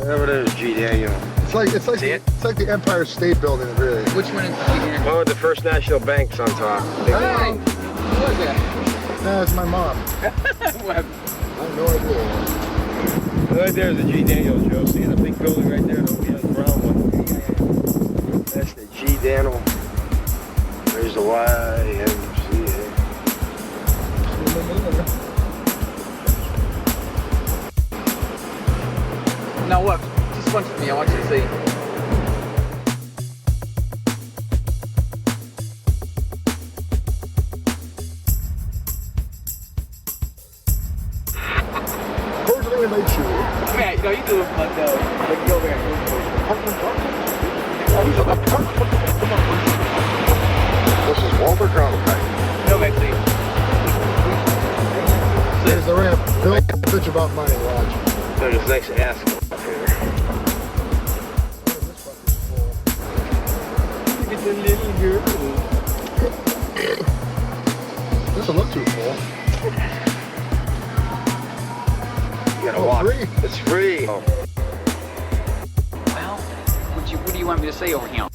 Whatever it is, G. Daniel. It's like the Empire State Building, really. Which one is G. Oh, the First National Bank's on top. Hey, who was that? That's my mom. What? I have no idea. Right there's the G. Daniel, Joe. See the big building right there? The brown one. That's the G. Daniel. There's the YMCA. Now look, just one for me. I want you to see. Originally made shoe. Man, no, you do it like go there. This is Walter Cronkite. No, actually. There's the ramp. Don't bitch about money, watch. There's this nice ass up here. It's a little girl. Doesn't look too full. You gotta walk. Free. It's free. Oh. Well, what do you want me to say over here?